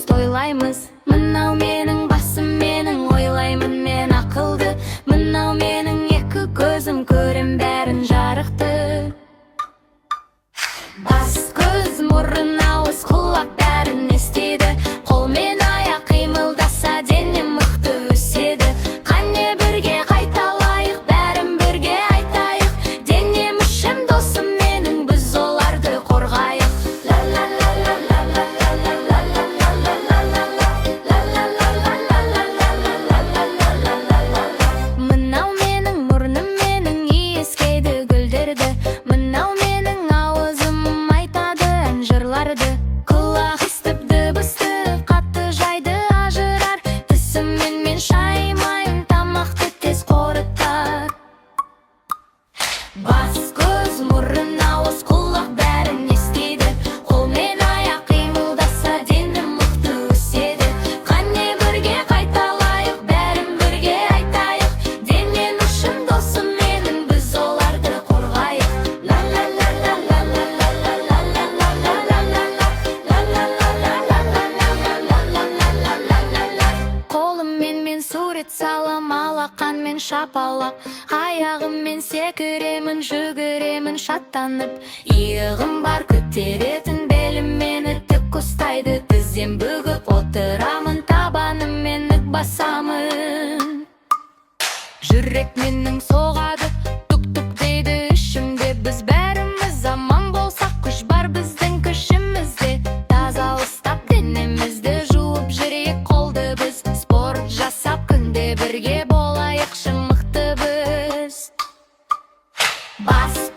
тойлаймыз. Мынау менің басым, менің ойлаймын мен ақылды. Мынау менің екі көзім, көрем бәрін жарықты. Бас, көз, мұрын, ауыз, құлақ бәрін естиді. Қол мен аяқ қимылдаса дене мықты өседі. Қане бірге қайталайық, бәрін бірге айтайық. Денем ішім досым менің, біз оларды қорғайық. Мынау менің мұрным, менің иіскейді гүлдерді. Мынау менің ауызым айтады ән жырларды. Құлақ естіп дыбысты, қатты жайды ажырар. Тісіммен мен шаймайым, тамақты тез қорытар. Бас, көз, мұрын, ауыз, құлақ бәрін естиді. Қол мен аяқ қимылдаса дене мықты өседі. Қане бірге қайталайық, бәрін бірге айтайық. Денем ішім досым менің, біз оларды қорғайық. Қолыммен мен сурет салам, алақанмен шапалақ. Аяғыммен секіремін, жүгіремін шаттанып. Иығым бар көтеретін, белім мені тік ұстайды. Тізем бүгіп отырамын, табаныммен ік басамын. Жүрек менің соғады, тук-тук дейді ішімде. Біз бәріміз аман болсақ, күш бар біздің күшімізде. Таза ұстап денемізді, жуып жүрейік қолды біз. Спорт жасап күнде бірге болайық, мықты біз. Бас,